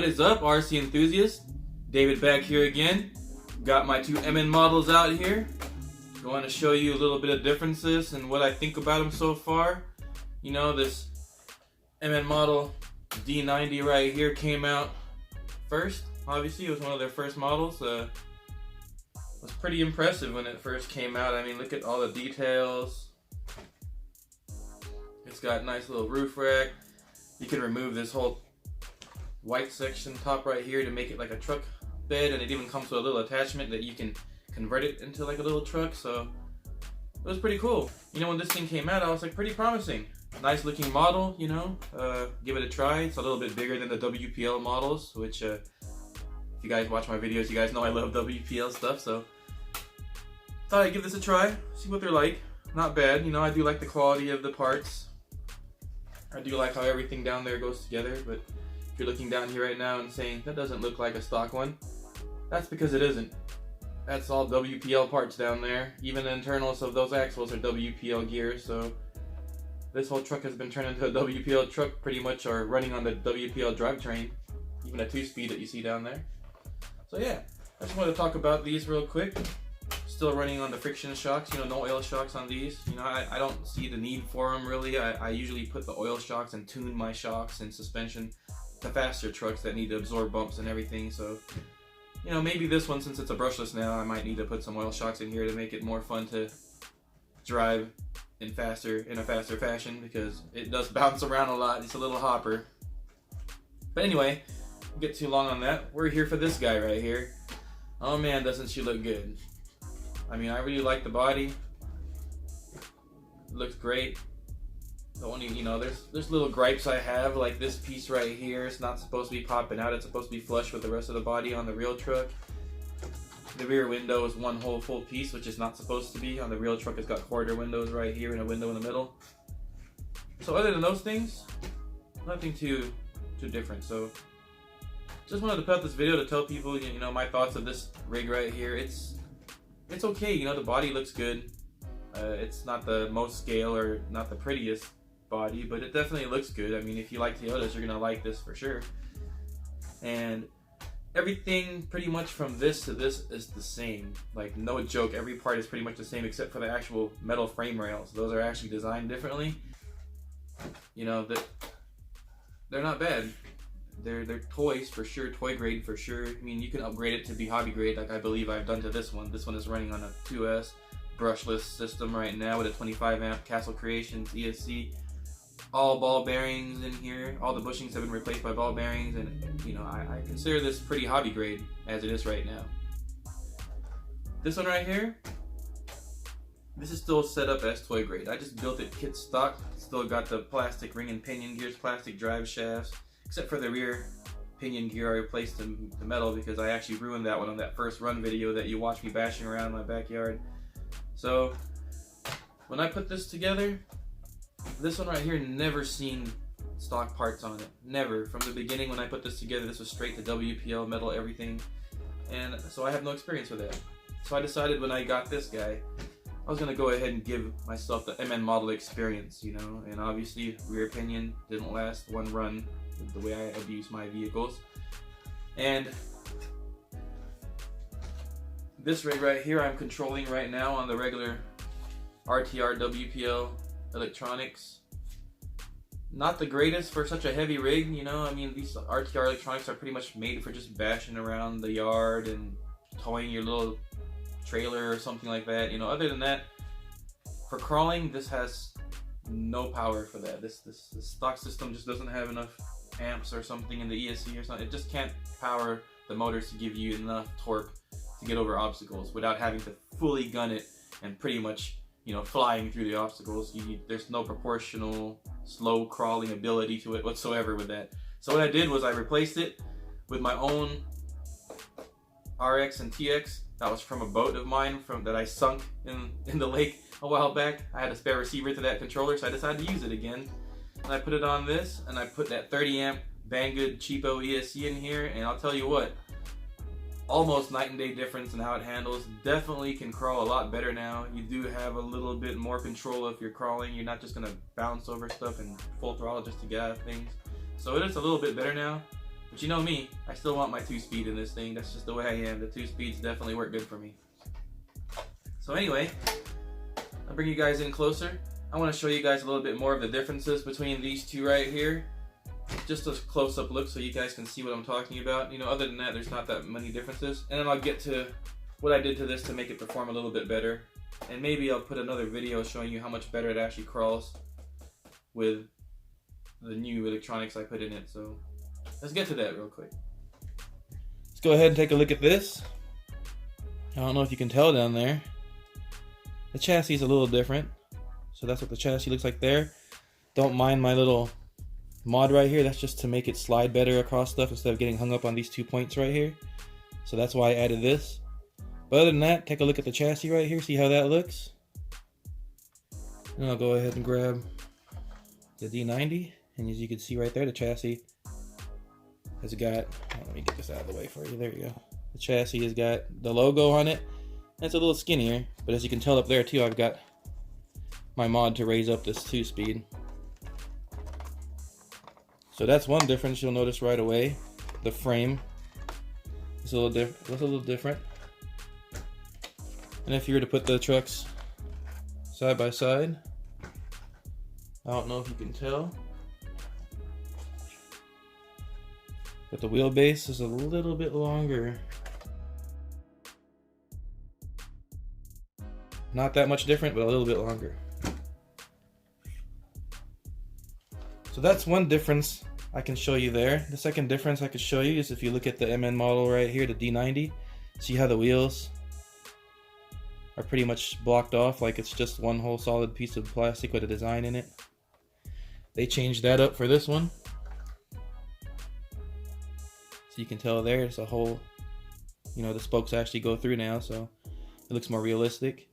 is up, RC enthusiasts? David back here again. Got my two MN models out here. Going to show you a little bit of differences and what I think about them so far. You know, this MN model D90 right here came out first. Obviously, it was one of their first models. Was pretty impressive when it first came out. I mean, look at all the details. It's got a nice little roof rack. You can remove this whole white section top right here to make it like a truck bed, and it even comes with a little attachment that you can convert it into like a little truck. So it was pretty cool. You know, when this thing came out, I was like, pretty promising. Nice looking model, you know, give it a try. It's a little bit bigger than the WPL models, which if you guys watch my videos, you guys know I love WPL stuff, so thought I'd give this a try, see what they're like. Not bad, you know, I do like the quality of the parts. I do like how everything down there goes together, but if you're looking down here right now and saying, that doesn't look like a stock one, that's because it isn't. That's all WPL parts down there. Even the internals of those axles are WPL gears, so this whole truck has been turned into a WPL truck pretty much, or running on the WPL drivetrain, even a 2-speed that you see down there. So yeah, I just wanted to talk about these real quick. Still running on the friction shocks, you know, no oil shocks on these. You know, I don't see the need for them really. I usually put the oil shocks and tune my shocks and suspension to faster trucks that need to absorb bumps and everything. So, you know, maybe this one, since it's a brushless now, I might need to put some oil shocks in here to make it more fun to drive in a faster fashion, because it does bounce around a lot. It's a little hopper. But anyway, don't get too long on that. We're here for this guy right here. Oh man, doesn't she look good. I mean, I really like the body. It looks great. The only, you know, there's little gripes I have, like this piece right here. It's not supposed to be popping out. It's supposed to be flush with the rest of the body on the real truck. The rear window is one whole full piece, which is not supposed to be. On the real truck, it's got quarter windows right here and a window in the middle. So other than those things, nothing too different. So just wanted to put out this video to tell people, you know, my thoughts of this rig right here. It's okay, you know, the body looks good. It's not the most scale or not the prettiest body, but it definitely looks good. I mean, if you like Toyotas, you're gonna like this for sure. And everything pretty much from this to this is the same. Like, no joke, every part is pretty much the same except for the actual metal frame rails. Those are actually designed differently. You know, they're not bad. They're toys for sure, toy grade for sure. I mean, you can upgrade it to be hobby grade, like I believe I've done to this one. This one is running on a 2S brushless system right now with a 25 amp Castle Creations ESC. All ball bearings in here. All the bushings have been replaced by ball bearings, and you know, I consider this pretty hobby grade as it is right now. This one right here, this is still set up as toy grade. I just built it kit stock. Still got the plastic ring and pinion gears, plastic drive shafts. Except for the rear pinion gear, I replaced the metal because I actually ruined that one on that first run video that you watched me bashing around in my backyard. So when I put this together, this one right here never seen stock parts on it. Never. From the beginning when I put this together, this was straight to WPL metal, everything. And so I have no experience with that. So I decided when I got this guy, I was going to go ahead and give myself the MN model experience, you know. And obviously rear pinion didn't last one run the way I abuse my vehicles. And this rig right here I'm controlling right now on the regular RTR WPL electronics. Not the greatest for such a heavy rig, you know. I mean, these RTR electronics are pretty much made for just bashing around the yard and towing your little trailer or something like that, you know. Other than that, for crawling, this has no power for that. This stock system just doesn't have enough amps or something in the ESC or something. It just can't power the motors to give you enough torque to get over obstacles without having to fully gun it and pretty much, you know, flying through the obstacles. There's no proportional slow crawling ability to it whatsoever with that. So what I did was I replaced it with my own RX and TX that was from a boat of mine that I sunk in the lake a while back. I had a spare receiver to that controller, so I decided to use it again. And I put it on this, and I put that 30 amp Banggood cheapo ESC in here, and I'll tell you what, almost night and day difference in how it handles. Definitely can crawl a lot better now. You do have a little bit more control if you're crawling. You're not just gonna bounce over stuff and full throttle just to get out of things. So it is a little bit better now, But you know me, I still want my 2-speed in this thing. That's just the way I am. The 2 speeds definitely work good for me. So anyway, I'll bring you guys in closer. I want to show you guys a little bit more of the differences between these two right here. Just a close-up look so you guys can see what I'm talking about. You know, other than that, there's not that many differences. And then I'll get to what I did to this to make it perform a little bit better. And maybe I'll put another video showing you how much better it actually crawls with the new electronics I put in it. So let's get to that real quick. Let's go ahead and take a look at this. I don't know if you can tell down there. The chassis is a little different. So that's what the chassis looks like there. Don't mind my little mod right here. That's just to make it slide better across stuff instead of getting hung up on these 2 points right here. So that's why I added this. But other than that, take a look at the chassis right here. See how that looks? And I'll go ahead and grab the D90. And as you can see right there, the chassis has got, let me get this out of the way for you. There you go. The chassis has got the logo on it. It's a little skinnier, but as you can tell up there too, I've got my mod to raise up this 2-speed. So that's one difference you'll notice right away. The frame is a little different. And if you were to put the trucks side by side, I don't know if you can tell, but the wheelbase is a little bit longer. Not that much different, but a little bit longer. So that's one difference I can show you there. The second difference I could show you is if you look at the MN model right here, the D90, see how the wheels are pretty much blocked off like it's just one whole solid piece of plastic with a design in it. They changed that up for this one. So you can tell there's a whole, you know, the spokes actually go through now, so it looks more realistic.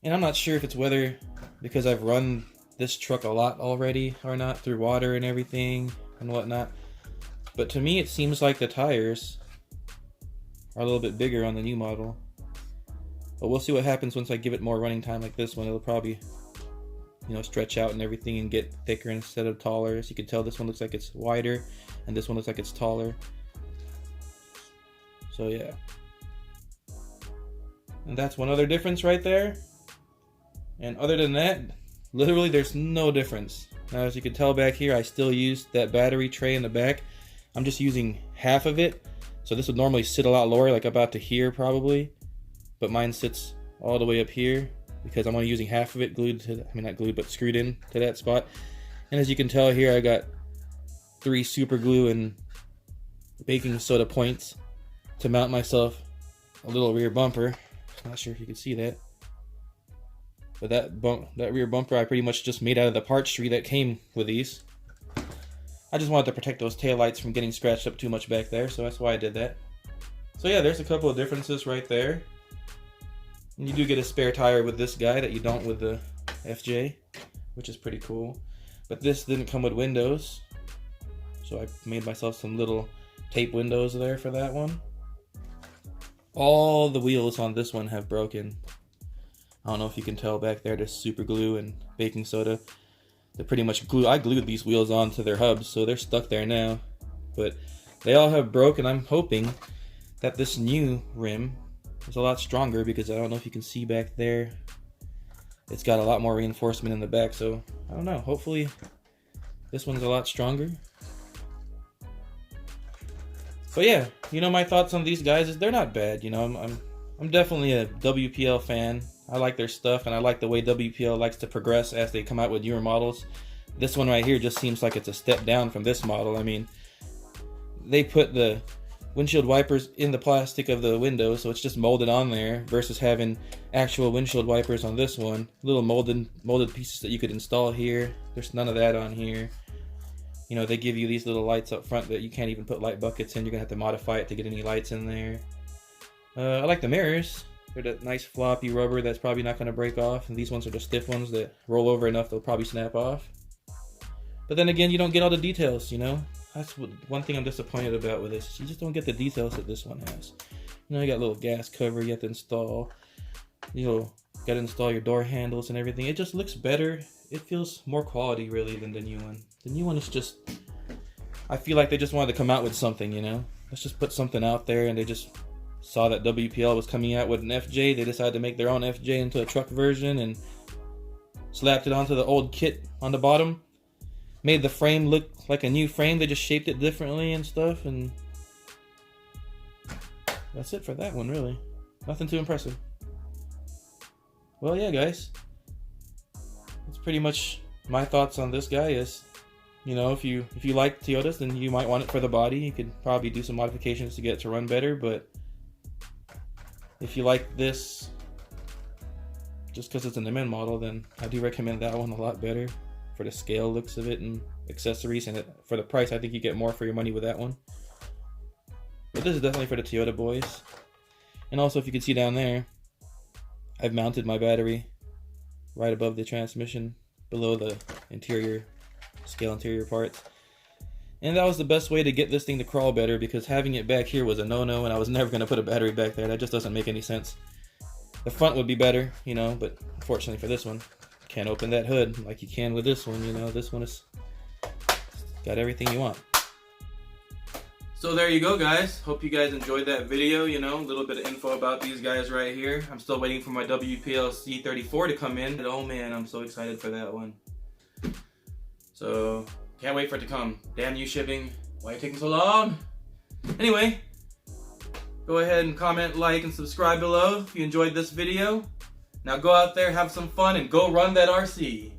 And I'm not sure if it's whether because I've run this truck a lot already or not through water and everything and whatnot, but to me it seems like the tires are a little bit bigger on the new model. But we'll see what happens once I give it more running time like this one. It'll probably, you know, stretch out and everything and get thicker instead of taller. As you can tell, this one looks like it's wider and this one looks like it's taller. So yeah, and that's one other difference right there. And other than that, literally there's no difference. Now as you can tell back here, I still use that battery tray in the back. I'm just using half of it. So this would normally sit a lot lower, like about to here probably. But mine sits all the way up here because I'm only using half of it glued to, I mean not glued, but screwed in to that spot. And as you can tell here, I got 3 super glue and baking soda points to mount myself a little rear bumper. Not sure if you can see that. But that rear bumper I pretty much just made out of the parts tree that came with these. I just wanted to protect those taillights from getting scratched up too much back there, so that's why I did that. So yeah, there's a couple of differences right there. And you do get a spare tire with this guy that you don't with the FJ, which is pretty cool. But this didn't come with windows, so I made myself some little tape windows there for that one. All the wheels on this one have broken. I don't know if you can tell back there, there's super glue and baking soda. They're pretty much glue. I glued these wheels onto their hubs, so they're stuck there now. But they all have broke, and I'm hoping that this new rim is a lot stronger because I don't know if you can see back there. It's got a lot more reinforcement in the back, so I don't know. Hopefully this one's a lot stronger. But yeah, you know, my thoughts on these guys is they're not bad. You know, I'm definitely a WPL fan. I like their stuff, and I like the way WPL likes to progress as they come out with newer models. This one right here just seems like it's a step down from this model. I mean, they put the windshield wipers in the plastic of the window, so it's just molded on there, versus having actual windshield wipers on this one. Little molded pieces that you could install here. There's none of that on here. You know, they give you these little lights up front that you can't even put light buckets in. You're gonna have to modify it to get any lights in there. I like the mirrors. They're that nice floppy rubber that's probably not gonna break off, and these ones are the stiff ones that roll over enough they'll probably snap off. But then again, you don't get all the details, you know? That's one thing I'm disappointed about with this. You just don't get the details that this one has. You know, you got a little gas cover you have to install. You got to install your door handles and everything. It just looks better. It feels more quality, really, than the new one. The new one is just, I feel like they just wanted to come out with something, you know? Let's just put something out there, and they just saw that WPL was coming out with an FJ. They decided to make their own FJ into a truck version and slapped it onto the old kit on the bottom. Made the frame look like a new frame. They just shaped it differently and stuff, and that's it for that one, really. Nothing too impressive. Well, yeah, guys. That's pretty much my thoughts on this guy. Is, you know, if you like Toyotas, then you might want it for the body. You could probably do some modifications to get it to run better, but if you like this just because it's an MN model, then I do recommend that one a lot better for the scale looks of it and accessories, and for the price I think you get more for your money with that one. But this is definitely for the Toyota boys. And also, if you can see down there, I've mounted my battery right above the transmission, below the interior, scale interior parts. And that was the best way to get this thing to crawl better, because having it back here was a no-no, and I was never going to put a battery back there. That just doesn't make any sense. The front would be better, you know, but unfortunately for this one, can't open that hood like you can with this one, you know. This one has got everything you want. So there you go, guys. Hope you guys enjoyed that video, you know, a little bit of info about these guys right here. I'm still waiting for my WPL C34 to come in, but oh man, I'm so excited for that one. So, can't wait for it to come. Damn you shipping, why are you taking so long? Anyway, go ahead and comment, like, and subscribe below if you enjoyed this video. Now go out there, have some fun, and go run that RC.